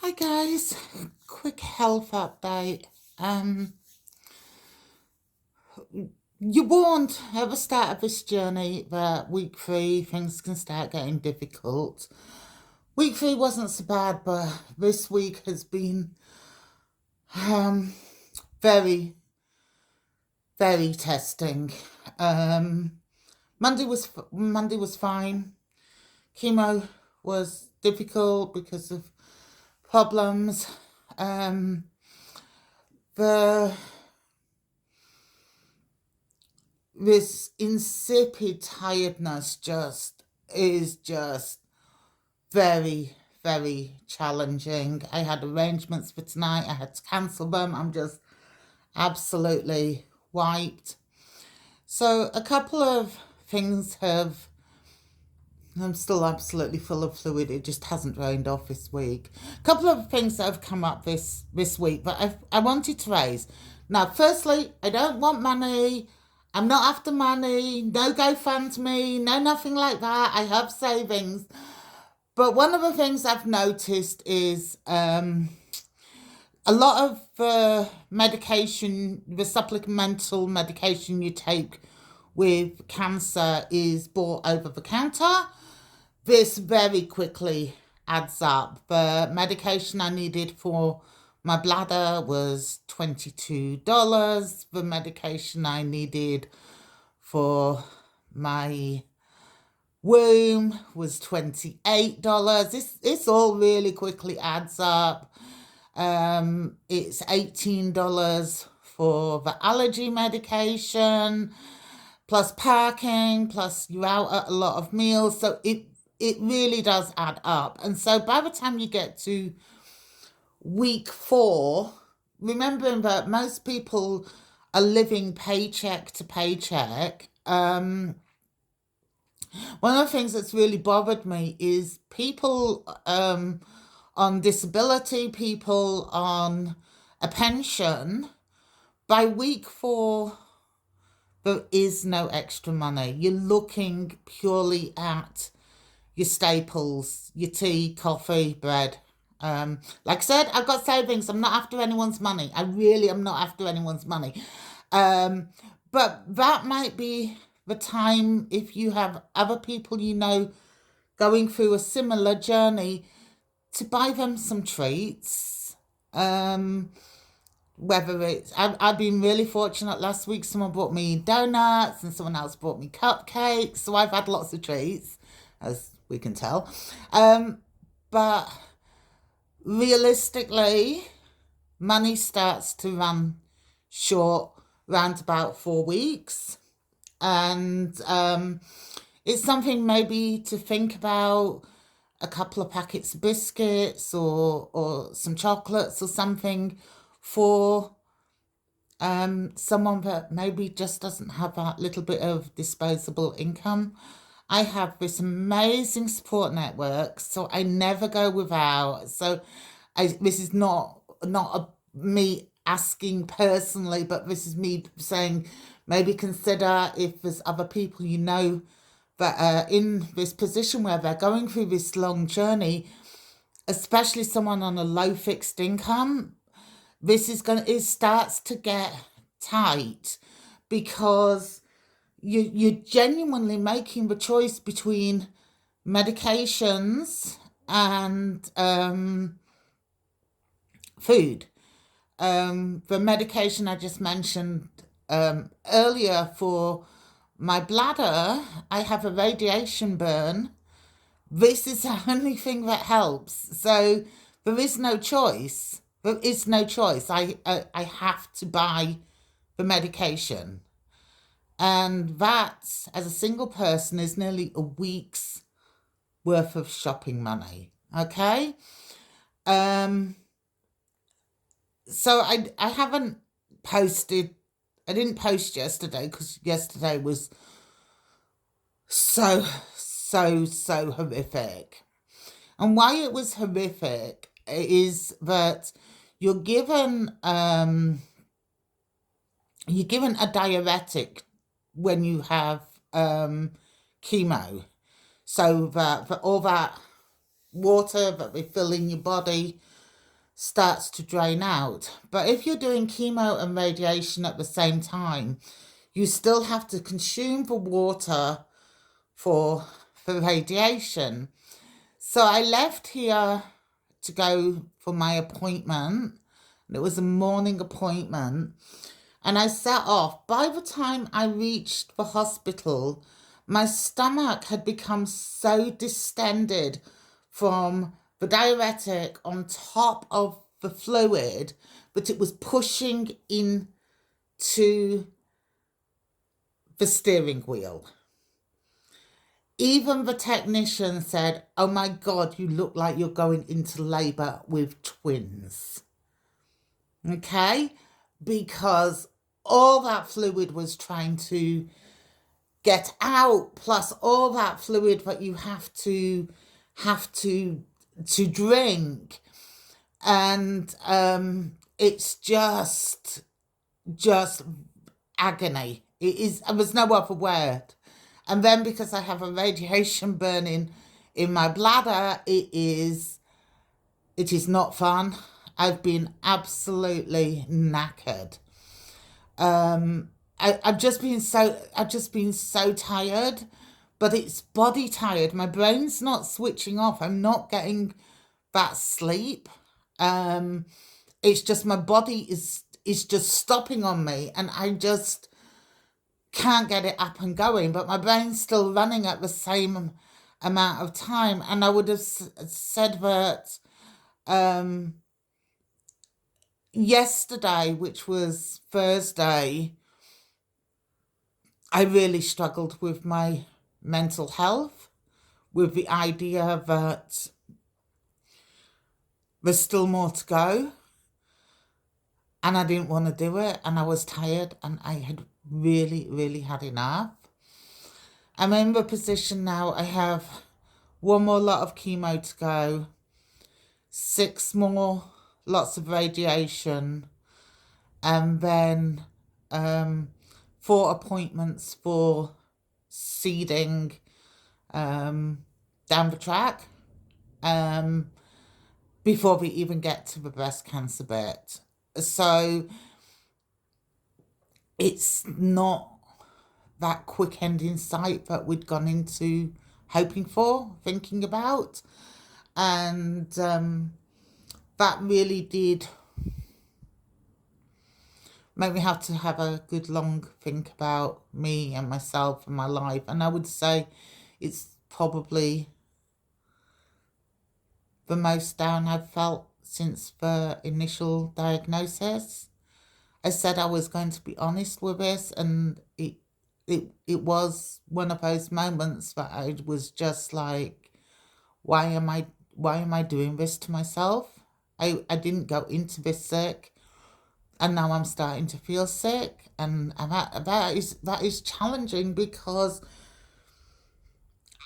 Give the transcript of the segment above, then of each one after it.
Hi guys, quick health update. Um, you warned at the start of this journey that week 3 things can start getting difficult. Week 3 wasn't so bad, but this week has been um very, very testing. Um, Monday was fine. Chemo was difficult because of problems. Um, the this insipid tiredness is just very, very challenging. I had arrangements for tonight. I had to cancel them. I'm just absolutely wiped. So a couple of things have. I'm still absolutely full of fluid. It just hasn't rained off this week. A couple of things that have come up this week, but I wanted to raise. Now, firstly, I don't want money. I'm not after money. No GoFundMe. No nothing like that. I have savings. But one of the things I've noticed is a lot of medication, the supplemental medication you take with cancer is bought over the counter. This very quickly adds up. The medication I needed for my bladder was $22. The medication I needed for my womb was $28. This all really quickly adds up. It's $18 for the allergy medication, plus parking, plus you're out at a lot of meals. So it really does add up. And so by the time you get to week 4, remembering that most people are living paycheck to paycheck, one of the things that's really bothered me is people on disability, people on a pension. By week 4, there is no extra money. You're looking purely at your staples, your tea, coffee, bread. Like I said, I've got savings. I'm not after anyone's money. I really am not after anyone's money. But that might be the time if you have other people you know going through a similar journey to buy them some treats. Whether it's, I've been really fortunate. Last week, someone brought me donuts and someone else brought me cupcakes. So I've had lots of treats, as we can tell. But realistically, money starts to run short round about 4 weeks. And it's something maybe to think about, a couple of packets of biscuits or some chocolates or something for someone that maybe just doesn't have that little bit of disposable income. I have this amazing support network, so I never go without. So this is not me asking personally, but this is me saying maybe consider if there's other people you know that are in this position where they're going through this long journey, especially someone on a low fixed income. It starts to get tight because you're genuinely making the choice between medications and food. The medication I just mentioned earlier for my bladder, I have a radiation burn. This is the only thing that helps. So there is no choice. There is no choice. I have to buy the medication. And that, as a single person, is nearly a week's worth of shopping money. Okay? Um, so I haven't posted, I didn't post yesterday because yesterday was so horrific. And why it was horrific is that you're given you're given a diuretic when you have chemo, so that for all that water that they fill in your body starts to drain out. But if you're doing chemo and radiation at the same time, you still have to consume the water for radiation. So I left here to go for my appointment. It was a morning appointment. And I set off. By the time I reached the hospital, my stomach had become so distended from the diuretic on top of the fluid that it was pushing into the steering wheel. Even the technician said, "Oh my God, you look like you're going into labor with twins." Okay? Because all that fluid was trying to get out, plus all that fluid that you have to drink. And it's just agony. It is, there's no other word. And then because I have a radiation burning in my bladder, it is not fun. I've been absolutely knackered. I've just been so tired, but it's body tired. My brain's not switching off. I'm not getting that sleep. It's just my body is just stopping on me, and I just can't get it up and going, but my brain's still running at the same amount of time. And I would have said that yesterday, which was Thursday, I really struggled with my mental health, with the idea that there's still more to go, and I didn't want to do it, and I was tired, and I had really had enough. I'm in the position now, I have one more lot of chemo to go, 6 more lots of radiation, and then 4 appointments for seeding down the track before we even get to the breast cancer bit. So it's not that quick end in sight that we'd gone into hoping for, thinking about. And that really did make me have to have a good long think about me and myself and my life. And I would say it's probably the most down I've felt since the initial diagnosis. I said I was going to be honest with this, and it was one of those moments that I was just like, why am I doing this to myself? I didn't go into this sick, and now I'm starting to feel sick, and that is challenging, because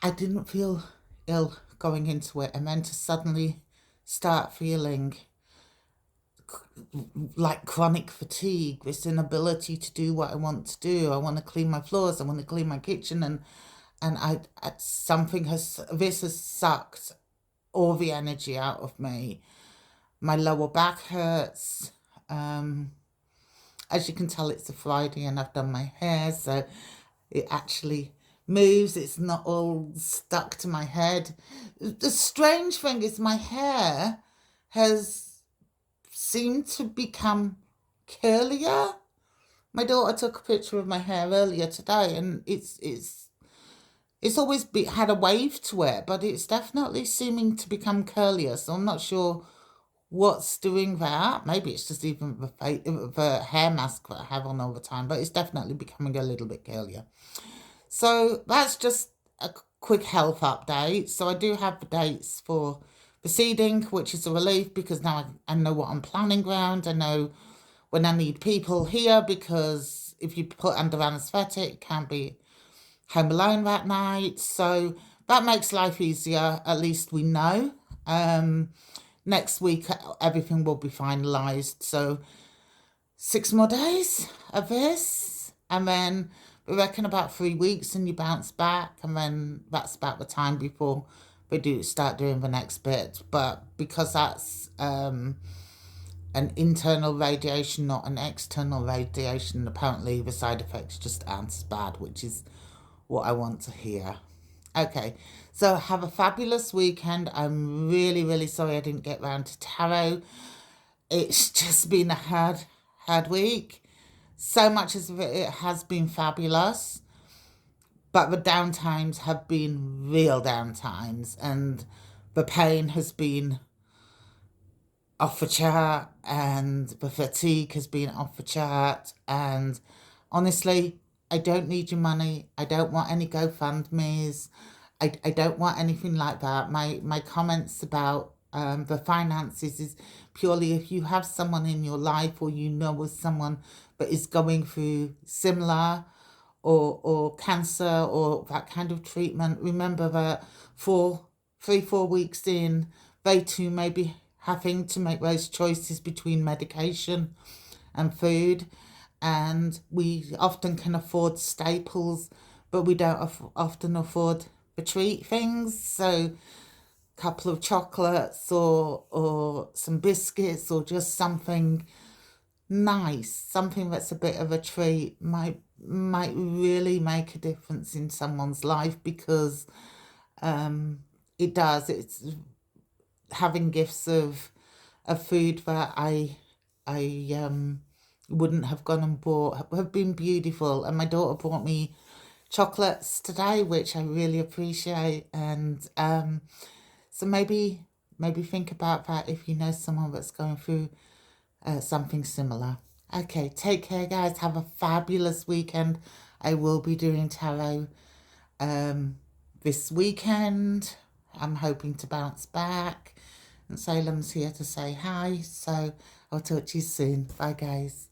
I didn't feel ill going into it, and then to suddenly start feeling like chronic fatigue, this inability to do what I want to do. I want to clean my floors, I want to clean my kitchen, and this has sucked all the energy out of me. My lower back hurts. As you can tell, it's a Friday and I've done my hair, so it actually moves. It's not all stuck to my head. The strange thing is my hair has seemed to become curlier. My daughter took a picture of my hair earlier today, and it's always had a wave to it, but it's definitely seeming to become curlier. So I'm not sure what's doing that. Maybe it's just even the hair mask that I have on all the time, but it's definitely becoming a little bit curlier. So that's just a quick health update. So I do have the dates for the seeding, which is a relief, because now I know what I'm planning around. I know when I need people here, because if you put under anaesthetic, it can't be home alone that night. So that makes life easier. At least we know. Next week, everything will be finalised. So 6 more days of this, and then we reckon about 3 weeks and you bounce back, and then that's about the time before we do start doing the next bit. But because that's an internal radiation, not an external radiation, apparently the side effects just aren't as bad, which is what I want to hear. Okay, so have a fabulous weekend. I'm really, really sorry I didn't get round to tarot. It's just been a hard week. So much of it has been fabulous, but the downtimes have been real downtimes, and the pain has been off the chart, and the fatigue has been off the chart. And honestly, I don't need your money. I don't want any GoFundMe's. I don't want anything like that. My comments about the finances is purely if you have someone in your life, or you know of someone that is going through similar or cancer or that kind of treatment. Remember that 4 weeks in, they too may be having to make those choices between medication and food. And we often can afford staples, but we don't often afford the treat things. So a couple of chocolates or some biscuits, or just something nice, something that's a bit of a treat, might really make a difference in someone's life, because it does. It's having gifts of food that I wouldn't have gone and bought have been beautiful. And my daughter brought me chocolates today, which I really appreciate. And so maybe think about that if you know someone that's going through something similar. Okay, take care, guys. Have a fabulous weekend. I will be doing tarot this weekend. I'm hoping to bounce back. And Salem's here to say hi. So I'll talk to you soon. Bye, guys.